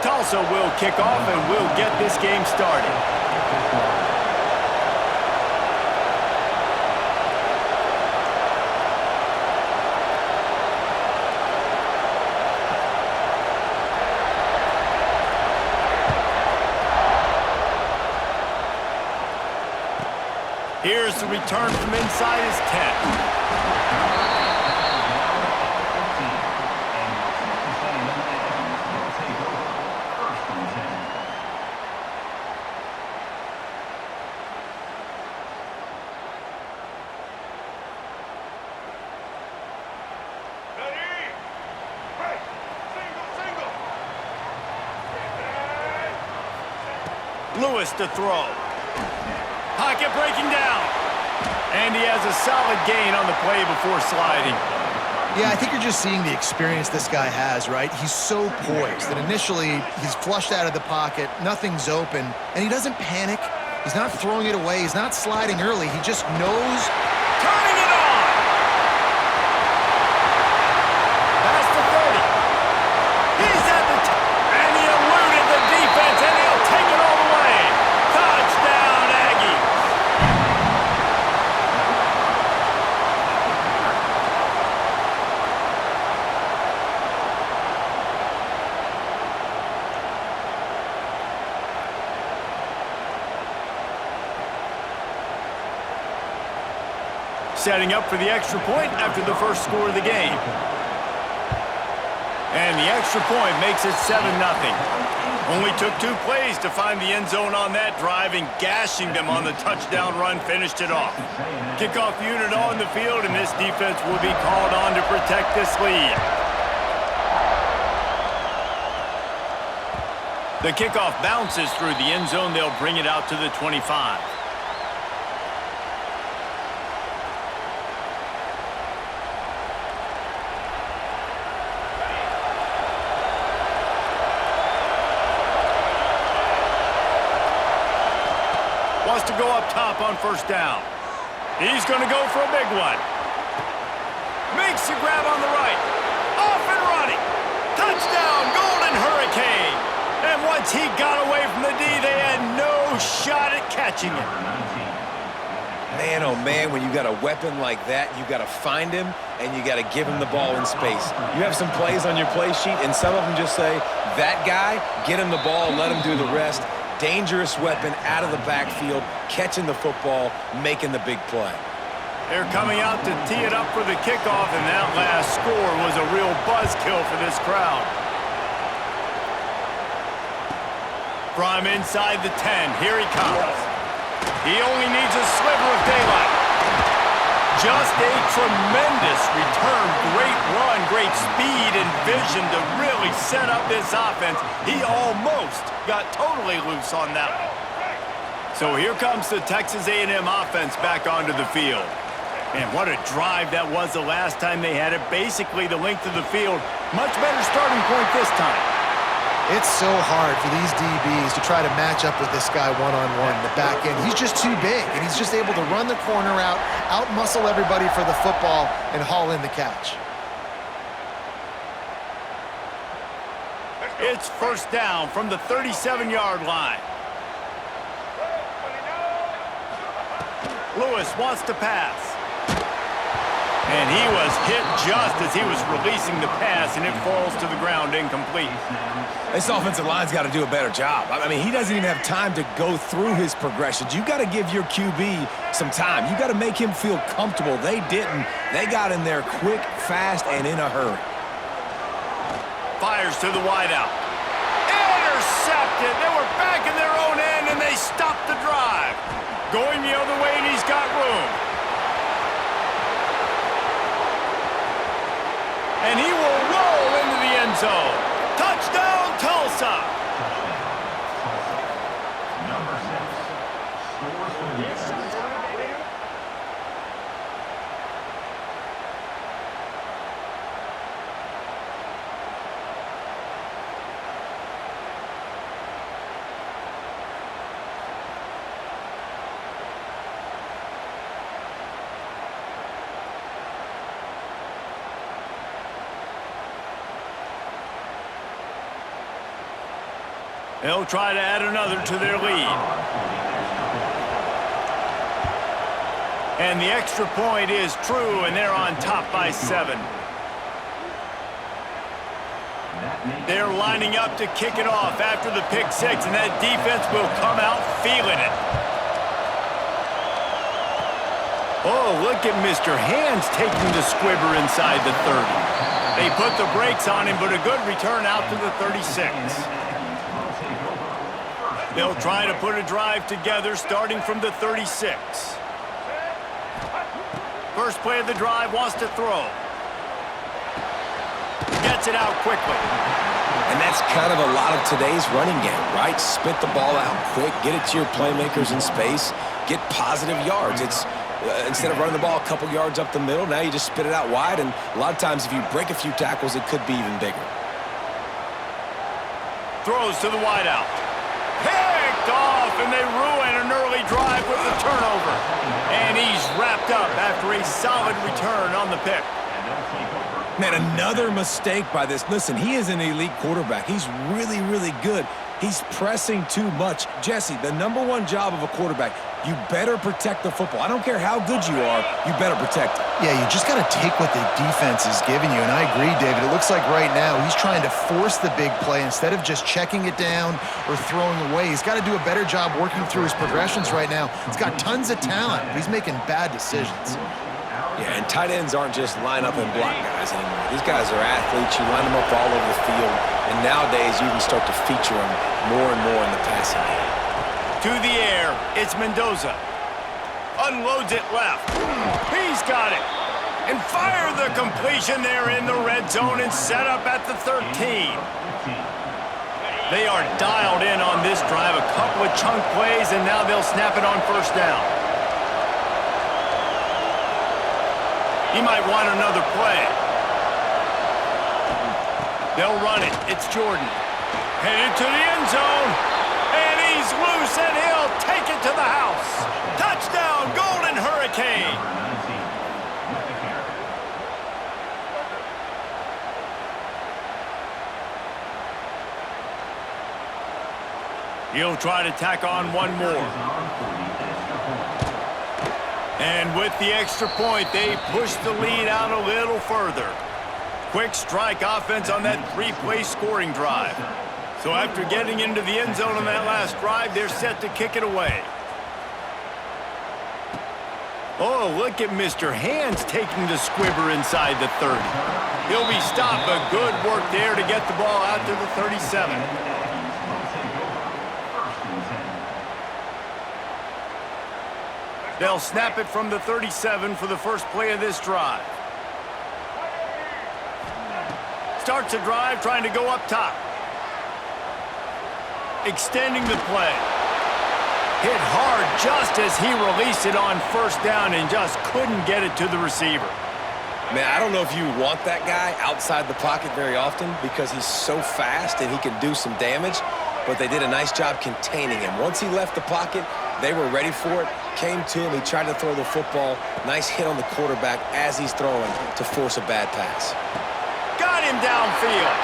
Tulsa will kick off and we'll get this game started. Here's the return from inside his 10. Lewis to throw. Pocket breaking down. And he has a solid gain on the play before sliding. Yeah, I think you're just seeing the experience this guy has, right? He's so poised that initially he's flushed out of the pocket, nothing's open, and he doesn't panic. He's not throwing it away. He's not sliding early. He just knows. Turning it on! Past the 30. He's at the top. And he eluded the defense, and he'll take it all the way. Touchdown, Aggie. Setting up for the extra point after the first score of the game. And the extra point makes it 7-0. Only took 2 plays to find the end zone on that drive, and gashing them on the touchdown run finished it off. Kickoff unit on the field, and this defense will be called on to protect this lead. The kickoff bounces through the end zone. They'll bring it out to the 25. Wants to go up top on first down. He's going to go for a big one. Makes the grab on the right. Off and running. Touchdown, Golden Hurricane. And once he got away from the D, they had no shot at catching him. Man, oh man, when you got a weapon like that, you got to find him and you got to give him the ball in space. You have some plays on your play sheet, and some of them just say, that guy, get him the ball, let him do the rest. Dangerous weapon out of the backfield, catching the football, making the big play. They're coming out to tee it up for the kickoff, and that last score was a real buzzkill for this crowd. From inside the 10, here he comes. He only needs a sliver of daylight. Just a tremendous return, great run, great speed and vision to really set up this offense. He almost got totally loose on that one. So here comes the Texas A&M offense back onto the field. And what a drive that was the last time they had it. Basically the length of the field. Much better starting point this time. It's so hard for these DBs to try to match up with this guy one-on-one in the back end. He's just too big, and he's just able to run the corner out-muscle everybody for the football, and haul in the catch. It's first down from the 37-yard line. Lewis wants to pass. And he was hit just as he was releasing the pass, and it falls to the ground incomplete. This offensive line's got to do a better job. I mean, he doesn't even have time to go through his progressions. You got to give your QB some time. You got to make him feel comfortable. They didn't. They got in there quick, fast, and in a hurry. Fires to the wideout. Intercepted. They were back in their own end, and they stopped the drive. Going the other way, and he's got room. And he will roll into the end zone. Touchdown, Tulsa! Number 6 scores for the They'll try to add another to their lead. And the extra point is true, and they're on top by 7. They're lining up to kick it off after the pick 6, and that defense will come out feeling it. Oh, look at Mr. Hands taking the squibber inside the 30. They put the brakes on him, but a good return out to the 36. They'll try to put a drive together starting from the 36. First play of the drive, wants to throw. Gets it out quickly. And that's kind of a lot of today's running game, right? Spit the ball out quick, get it to your playmakers in space, get positive yards. It's instead of running the ball a couple yards up the middle, now you just spit it out wide, and a lot of times if you break a few tackles, it could be even bigger. Throws to the wideout. Picked off, and they ruin an early drive with the turnover. And he's wrapped up after a solid return on the pick. Man, another mistake by this. Listen, he is an elite quarterback. He's really, really good. He's pressing too much. Jesse, the #1 job of a quarterback, you better protect the football. I don't care how good you are, you better protect it. Yeah, you just got to take what the defense is giving you, and I agree, David. It looks like right now he's trying to force the big play instead of just checking it down or throwing away. He's got to do a better job working through his progressions right now. He's got tons of talent, but he's making bad decisions. Yeah, and tight ends aren't just line up and block guys anymore. These guys are athletes. You line them up all over the field, and nowadays you can start to feature them more and more in the passing game. To the air, it's Mendoza. Unloads it left. He's got it. And fire the completion there in the red zone and set up at the 13. They are dialed in on this drive. A couple of chunk plays, and now they'll snap it on first down. He might want another play. They'll run it. It's Jordan. Headed to the end zone. And he's loose, and he'll take it to the house. Touchdown, Golden Hurricane. He'll try to tack on one more. And with the extra point, they push the lead out a little further. Quick strike offense on that 3-play scoring drive. So after getting into the end zone on that last drive, they're set to kick it away. Oh, look at Mr. Hands taking the squibber inside the 30. He'll be stopped, but good work there to get the ball out to the 37. They'll snap it from the 37 for the first play of this drive. Starts a drive trying to go up top. Extending the play. Hit hard just as he released it on first down and just couldn't get it to the receiver. Man, I don't know if you want that guy outside the pocket very often because he's so fast and he can do some damage, but they did a nice job containing him. Once he left the pocket, they were ready for it, came to him, he tried to throw the football. Nice hit on the quarterback as he's throwing to force a bad pass. Got him downfield.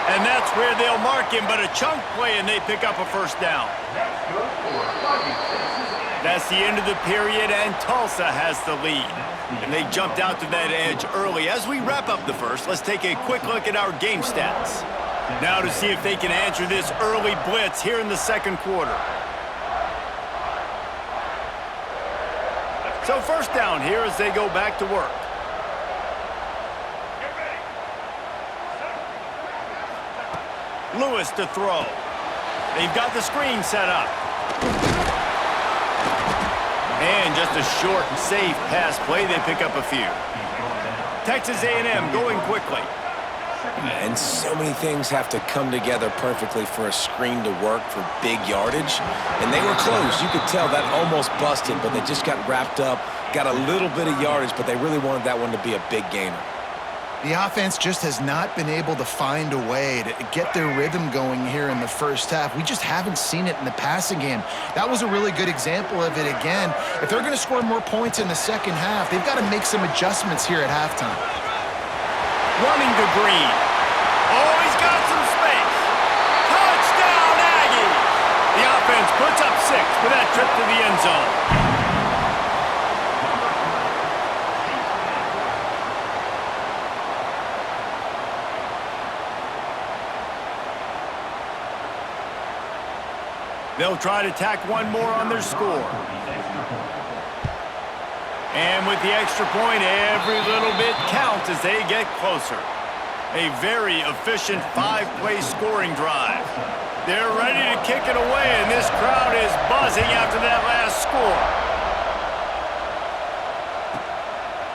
And that's where they'll mark him, but a chunk play and they pick up a first down. That's the end of the period, and Tulsa has the lead. And they jumped out to that edge early. As we wrap up the first, let's take a quick look at our game stats. Now to see if they can answer this early blitz here in the second quarter. So first down here as they go back to work. Lewis to throw. They've got the screen set up. And just a short and safe pass play. They pick up a few. Texas A&M going quickly. And so many things have to come together perfectly for a screen to work for big yardage. And they were close. You could tell that almost busted, but they just got wrapped up, got a little bit of yardage, but they really wanted that one to be a big gainer. The offense just has not been able to find a way to get their rhythm going here in the first half. We just haven't seen it in the passing game. That was a really good example of it again. If they're going to score more points in the second half, they've got to make some adjustments here at halftime. Running to Green. Oh, he's got some space. Touchdown, for that trip to the end zone. They'll try to tack one more on their score. And with the extra point, every little bit counts as they get closer. A very efficient 5-play scoring drive. They're ready to kick it away, and this crowd is buzzing after that last score.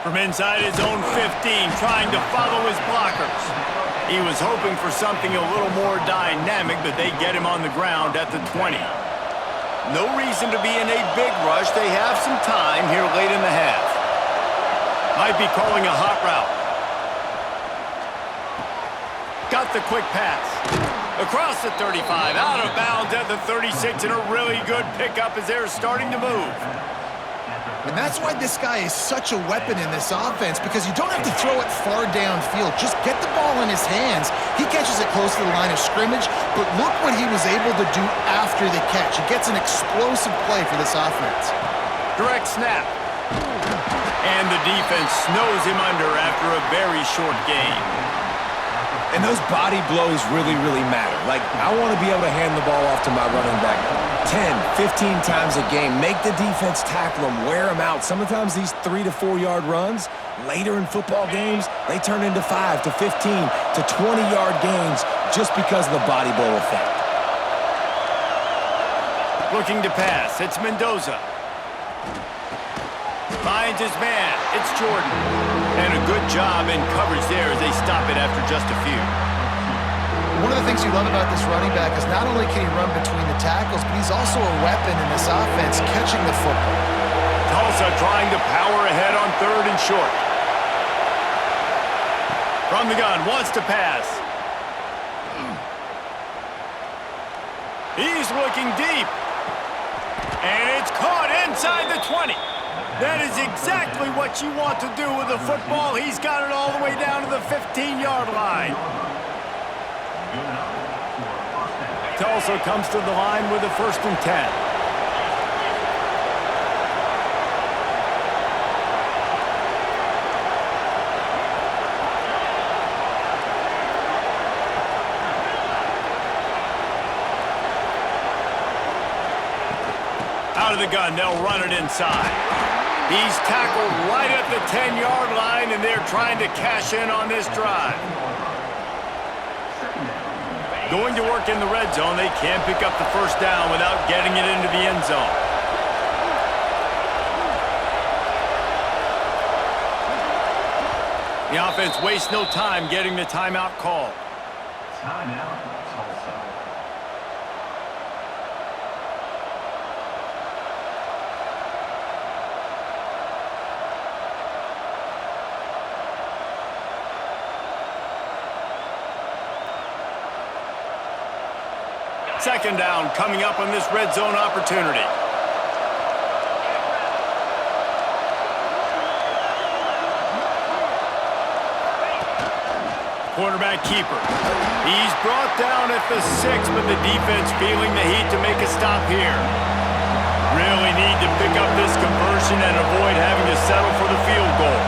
From inside his own 15, trying to follow his blockers. He was hoping for something a little more dynamic, but they get him on the ground at the 20. No reason to be in a big rush. They have some time here late in the half. Might be calling a hot route. Got the quick pass. Across the 35, out of bounds at the 36, and a really good pickup as they're starting to move. And that's why this guy is such a weapon in this offense, because you don't have to throw it far downfield. Just get the ball in his hands. He catches it close to the line of scrimmage, but look what he was able to do after the catch. He gets an explosive play for this offense. Direct snap. And the defense snows him under after a very short gain. And those body blows really, really matter. Like, I want to be able to hand the ball off to my running back 10, 15 times a game. Make the defense tackle him, wear him out. Sometimes these 3 to 4 yard runs, later in football games, they turn into 5 to 15 to 20-yard gains just because of the body blow effect. Looking to pass, it's Mendoza. Finds his man, it's Jordan. And a good job in coverage there as they stop it after just a few. One of the things you love about this running back is not only can he run between the tackles, but he's also a weapon in this offense, catching the football. Tulsa trying to power ahead on 3rd and short. From the gun, wants to pass. He's looking deep. And it's caught inside the 20. That is exactly what you want to do with a football. He's got it all the way down to the 15-yard line. Tulsa comes to the line with a 1st and 10. Out of the gun, they'll run it inside. He's tackled right at the 10-yard line, and they're trying to cash in on this drive. Going to work in the red zone, they can't pick up the 1st down without getting it into the end zone. The offense wastes no time getting the timeout called. Timeout, Tulsa. Second down coming up on this red zone opportunity. Quarterback keeper. He's brought down at the 6, but the defense feeling the heat to make a stop here. Really need to pick up this conversion and avoid having to settle for the field goal.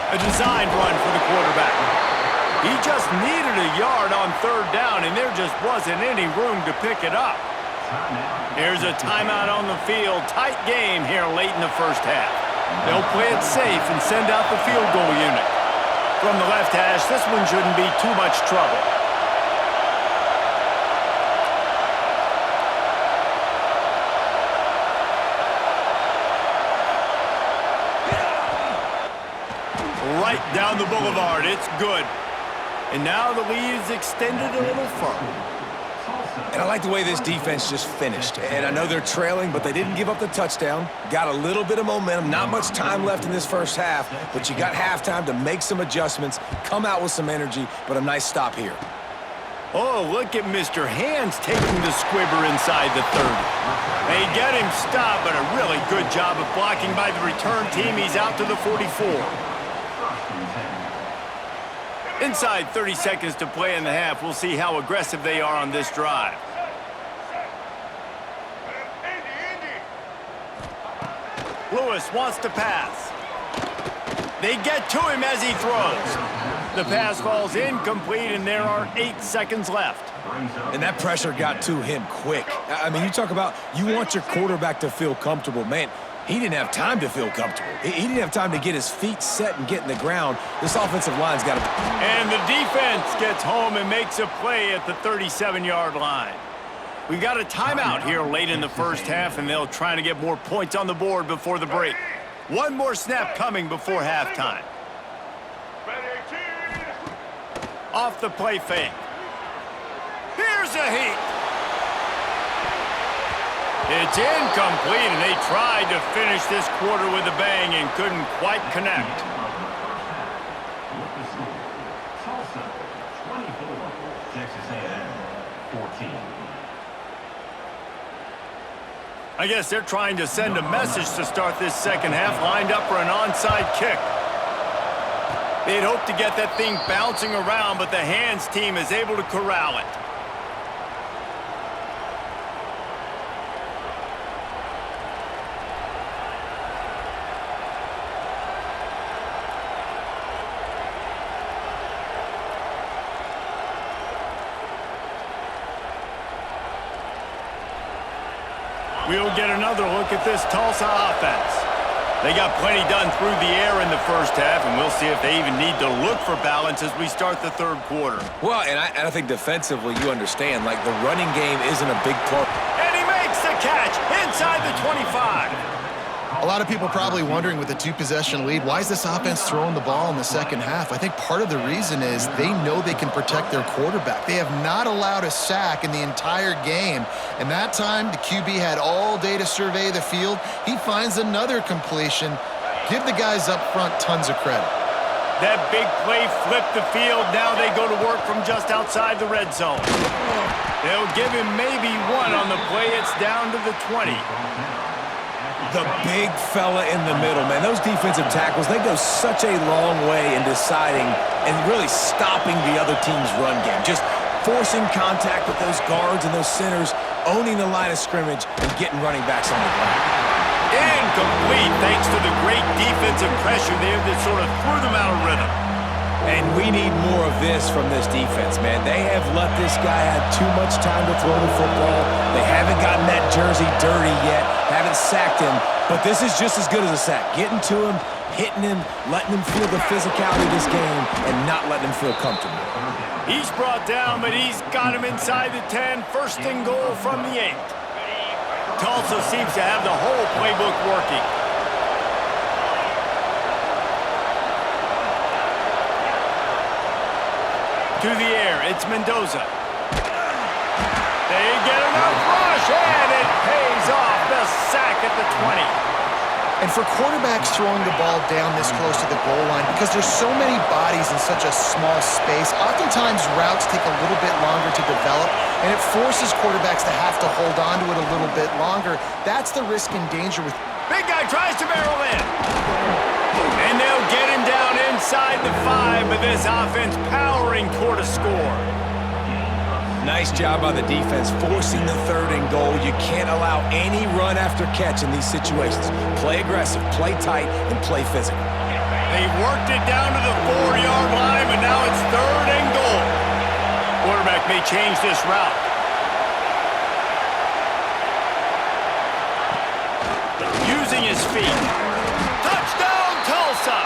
A designed run for the quarterback. He just needed a yard on 3rd down, and there just wasn't any room to pick it up. Here's a timeout on the field. Tight game here late in the 1st half. They'll play it safe and send out the field goal unit. From the left hash, this one shouldn't be too much trouble. Right down the boulevard. It's good. And now the lead is extended a little further. And I like the way this defense just finished. And I know they're trailing, but they didn't give up the touchdown. Got a little bit of momentum. Not much time left in this 1st half, but you got halftime to make some adjustments, come out with some energy, but a nice stop here. Oh, look at Mr. Hands taking the squibber inside the 30. They get him stopped, but a really good job of blocking by the return team. He's out to the 44. Inside 30 seconds to play in the half. We'll see how aggressive they are on this drive. Lewis wants to pass. They get to him as he throws. The pass falls incomplete, and there are 8 seconds left. And that pressure got to him quick. I mean, you talk about you want your quarterback to feel comfortable. Man, he didn't have time to feel comfortable. He didn't have time to get his feet set and get in the ground. This offensive line's got to... And the defense gets home and makes a play at the 37-yard line. We got a timeout here late in the first half, and they'll try to get more points on the board before the break. One more snap coming before halftime. Off the play fake. Here's a heat. It's incomplete, and they tried to finish this quarter with a bang and couldn't quite connect. Tulsa, 24. Texas A&M, 14. I guess they're trying to send a message to start this second half, lined up for an onside kick. They'd hoped to get that thing bouncing around, but the Hands team is able to corral it. We'll get another look at this Tulsa offense. They got plenty done through the air in the first half, and we'll see if they even need to look for balance as we start the third quarter. Well, and I think defensively, you understand, like the running game isn't a big part. And he makes the catch inside the 25. A lot of people probably wondering with a 2-possession lead, why is this offense throwing the ball in the second half? I think part of the reason is they know they can protect their quarterback. They have not allowed a sack in the entire game. And that time, the QB had all day to survey the field. He finds another completion. Give the guys up front tons of credit. That big play flipped the field. Now they go to work from just outside the red zone. They'll give him maybe one on the play. It's down to the 20. The big fella in the middle, man. Those defensive tackles, they go such a long way in deciding and really stopping the other team's run game. Just forcing contact with those guards and those centers, owning the line of scrimmage, and getting running backs on the ground. Incomplete thanks to the great defensive pressure there that sort of threw them out of rhythm. And we need more of this from this defense, man. They have let this guy have too much time to throw the football. They haven't gotten that jersey dirty yet, haven't sacked him, but this is just as good as a sack. Getting to him, hitting him, letting him feel the physicality of this game, and not letting him feel comfortable. He's brought down, but he's got him inside the 10. First and goal from the 8. Tulsa seems to have the whole playbook working. To the air, it's Mendoza. They get enough rush, and it pays off. The sack at the 20. And for quarterbacks throwing the ball down this close to the goal line, because there's so many bodies in such a small space, oftentimes routes take a little bit longer to develop, and it forces quarterbacks to have to hold on to it a little bit longer. That's the risk and danger with... Big guy tries to barrel in. And they'll get him down inside the 5, but this offense powering toward a score. Nice job by the defense forcing the 3rd and goal. You can't allow any run after catch in these situations. Play aggressive, play tight, and play physical. They've worked it down to the 4-yard line, but now it's 3rd and goal. Quarterback may change this route. Using his feet. Touchdown, Tulsa!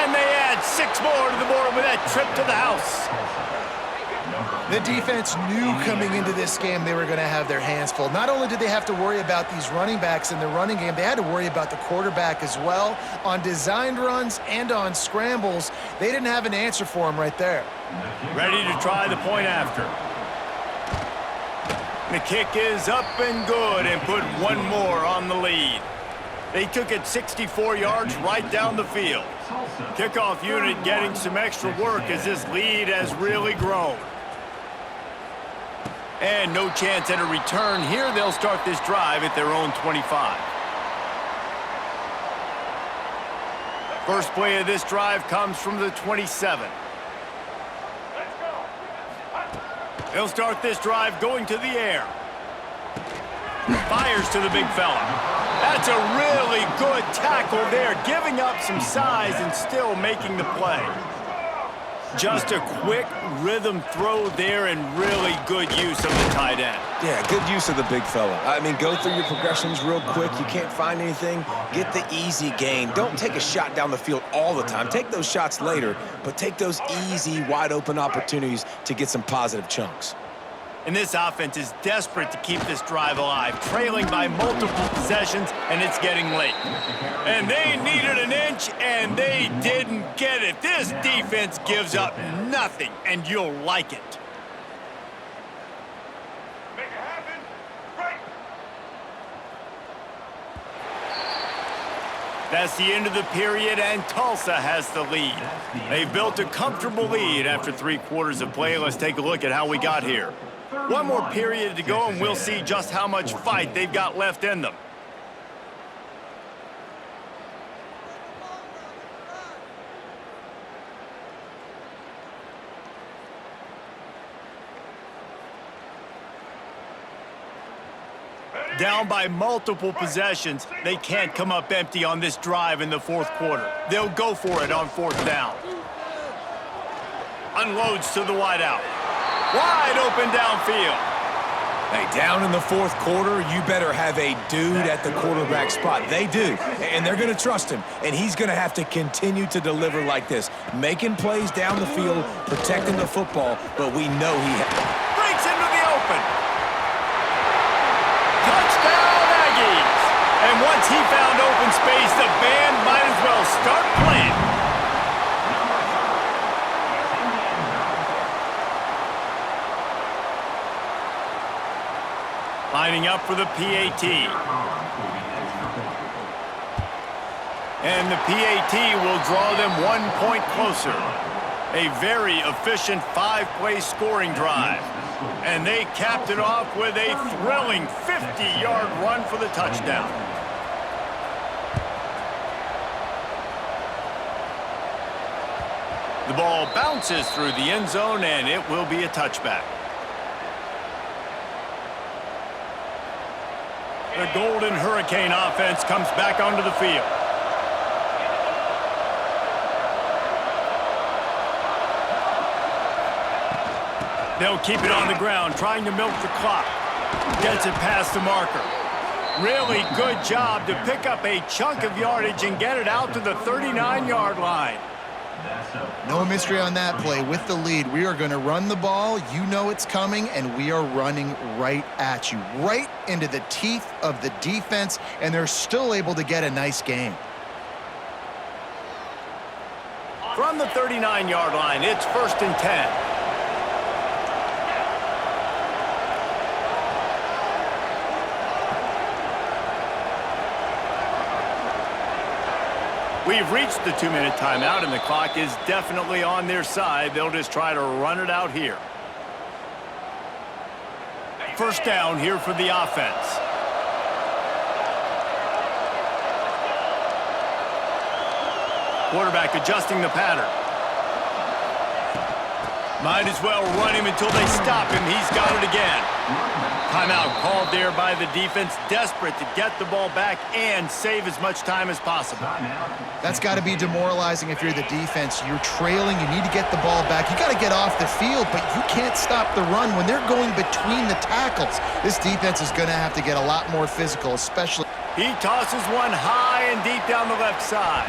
And they add 6 more to the board with that trip to the house. The defense knew coming into this game they were going to have their hands full. Not only did they have to worry about these running backs in the running game, they had to worry about the quarterback as well. On designed runs and on scrambles, they didn't have an answer for him right there. Ready to try the point after. The kick is up and good and put one more on the lead. They took it 64 yards right down the field. Kickoff unit getting some extra work as this lead has really grown. And no chance at a return here. They'll start this drive at their own 25. First play of this drive comes from the 27. They'll start this drive going to the air. Fires to the big fella. That's a really good tackle there, giving up some size and still making the play. Just a quick rhythm throw there and really good use of the tight end. Yeah, good use of the big fella. I mean, go through your progressions real quick. You can't find anything. Get the easy gain. Don't take a shot down the field all the time. Take those shots later, but take those easy, wide-open opportunities to get some positive chunks. And this offense is desperate to keep this drive alive, trailing by multiple possessions, and it's getting late. And they needed an inch, and they didn't get it. This defense gives up nothing, and you'll like it. Make it happen. Right. That's the end of the period, and Tulsa has the lead. They've built a comfortable lead after 3 quarters of play. Let's take a look at how we got here. One more period to go, and we'll see just how much fight they've got left in them. Down by multiple possessions, they can't come up empty on this drive in the 4th quarter. They'll go for it on 4th down. Unloads to the wideout. Wide open downfield. Hey, down in the 4th quarter, you better have a dude at the quarterback spot. They do, and they're going to trust him, and he's going to have to continue to deliver like this, making plays down the field, protecting the football, but we know he Breaks into the open. Touchdown, Aggies. And once he found open space, the band might as well start playing. Lining up for the PAT. And the PAT will draw them 1 point closer. A very efficient 5-play scoring drive. And they capped it off with a thrilling 50-yard run for the touchdown. The ball bounces through the end zone, and it will be a touchback. The Golden Hurricane offense comes back onto the field. They'll keep it on the ground, trying to milk the clock. Gets it past the marker. Really good job to pick up a chunk of yardage and get it out to the 39-yard line. No mystery on that play. With the lead, we are going to run the ball. You know it's coming, and we are running right at you, right into the teeth of the defense, and they're still able to get a nice game. From the 39-yard line, it's 1st and 10. We've reached the 2-minute timeout, and the clock is definitely on their side. They'll just try to run it out here. 1st down here for the offense. Quarterback adjusting the pattern. Might as well run him until they stop him. He's got it again. Timeout called there by the defense, desperate to get the ball back and save as much time as possible. That's got to be demoralizing if you're the defense. You're trailing. You need to get the ball back. You got to get off the field, but you can't stop the run when they're going between the tackles. This defense is going to have to get a lot more physical, especially. He tosses one high and deep down the left side.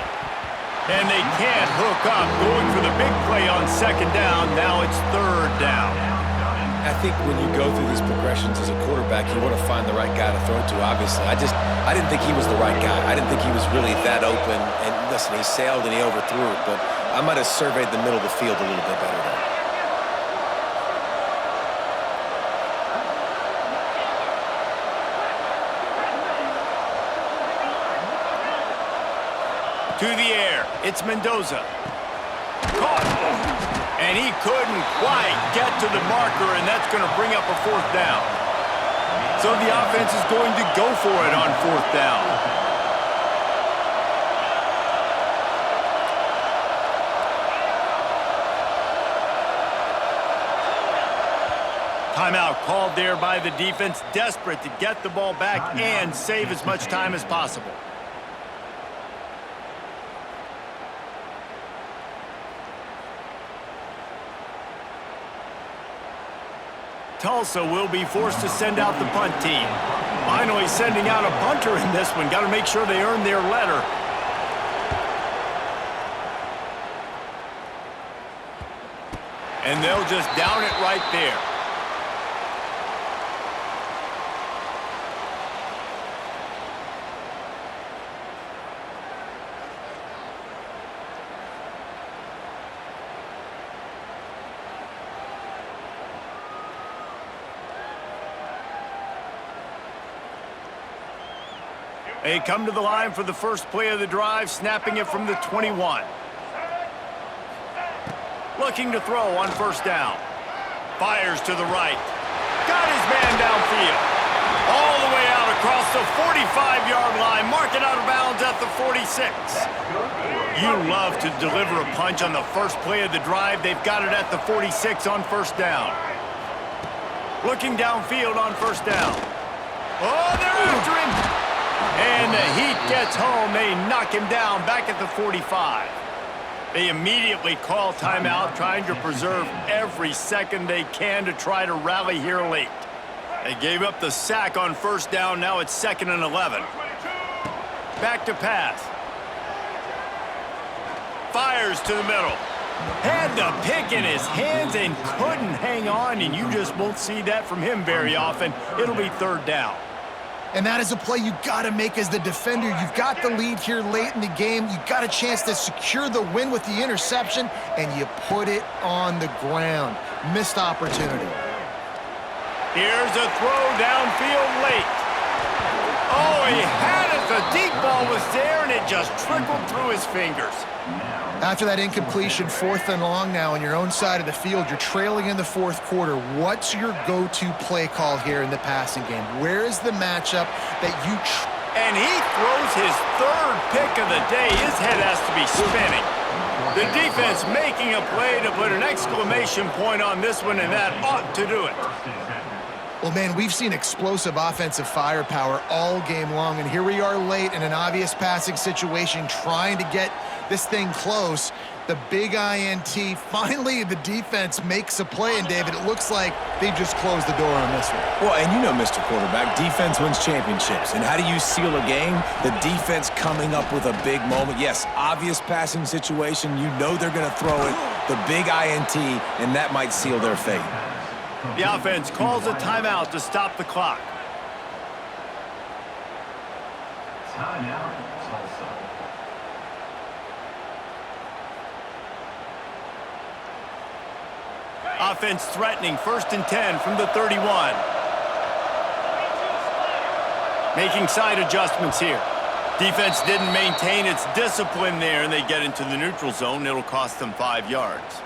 And they can't hook up, going for the big play on 2nd down. Now it's 3rd down. I think when you go through these progressions as a quarterback, you want to find the right guy to throw to, obviously. I didn't think he was the right guy. I didn't think he was really that open. And listen, he sailed and he overthrew it, but I might have surveyed the middle of the field a little bit better there. To the air, it's Mendoza. Caught. And he couldn't quite get to the marker, and that's going to bring up a 4th down. So the offense is going to go for it on 4th down. Timeout called there by the defense, desperate to get the ball back and save as much time as possible. Tulsa will be forced to send out the punt team. Finally sending out a punter in this one. Got to make sure they earn their letter. And they'll just down it right there. They come to the line for the first play of the drive, snapping it from the 21. Looking to throw on 1st down. Fires to the right. Got his man downfield. All the way out across the 45-yard line. Mark it out of bounds at the 46. You love to deliver a punch on the first play of the drive. They've got it at the 46 on 1st down. Looking downfield on 1st down. Oh, they're after him. And the Heat gets home. They knock him down back at the 45. They immediately call timeout, trying to preserve every second they can to try to rally here late. They gave up the sack on 1st down. Now it's 2nd and 11. Back to pass. Fires to the middle. Had the pick in his hands and couldn't hang on, and you just won't see that from him very often. It'll be 3rd down. And that is a play you got to make as the defender. You've got the lead here late in the game. You got a chance to secure the win with the interception, and you put it on the ground. Missed opportunity. Here's a throw downfield late. Oh, he had it. The deep ball was there, and it just trickled through his fingers. After that incompletion, 4th and long now on your own side of the field, you're trailing in the 4th quarter. What's your go-to play call here in the passing game? Where is the matchup that you... And he throws his 3rd pick of the day. His head has to be spinning. The defense making a play to put an exclamation point on this one, and that ought to do it. Well, man, we've seen explosive offensive firepower all game long, and here we are late in an obvious passing situation trying to get this thing close. The big INT. Finally, the defense makes a play, and David, it looks like they've just closed the door on this one. Well, and you know, Mr. Quarterback, defense wins championships. And how do you seal a game? The defense coming up with a big moment. Yes, obvious passing situation. You know they're going to throw it. The big INT, and that might seal their fate. The offense calls a timeout to stop the clock. Timeout, Tulsa. Offense threatening, 1st and 10 from the 31. Making side adjustments here. Defense didn't maintain its discipline there, and they get into the neutral zone. It'll cost them 5 yards.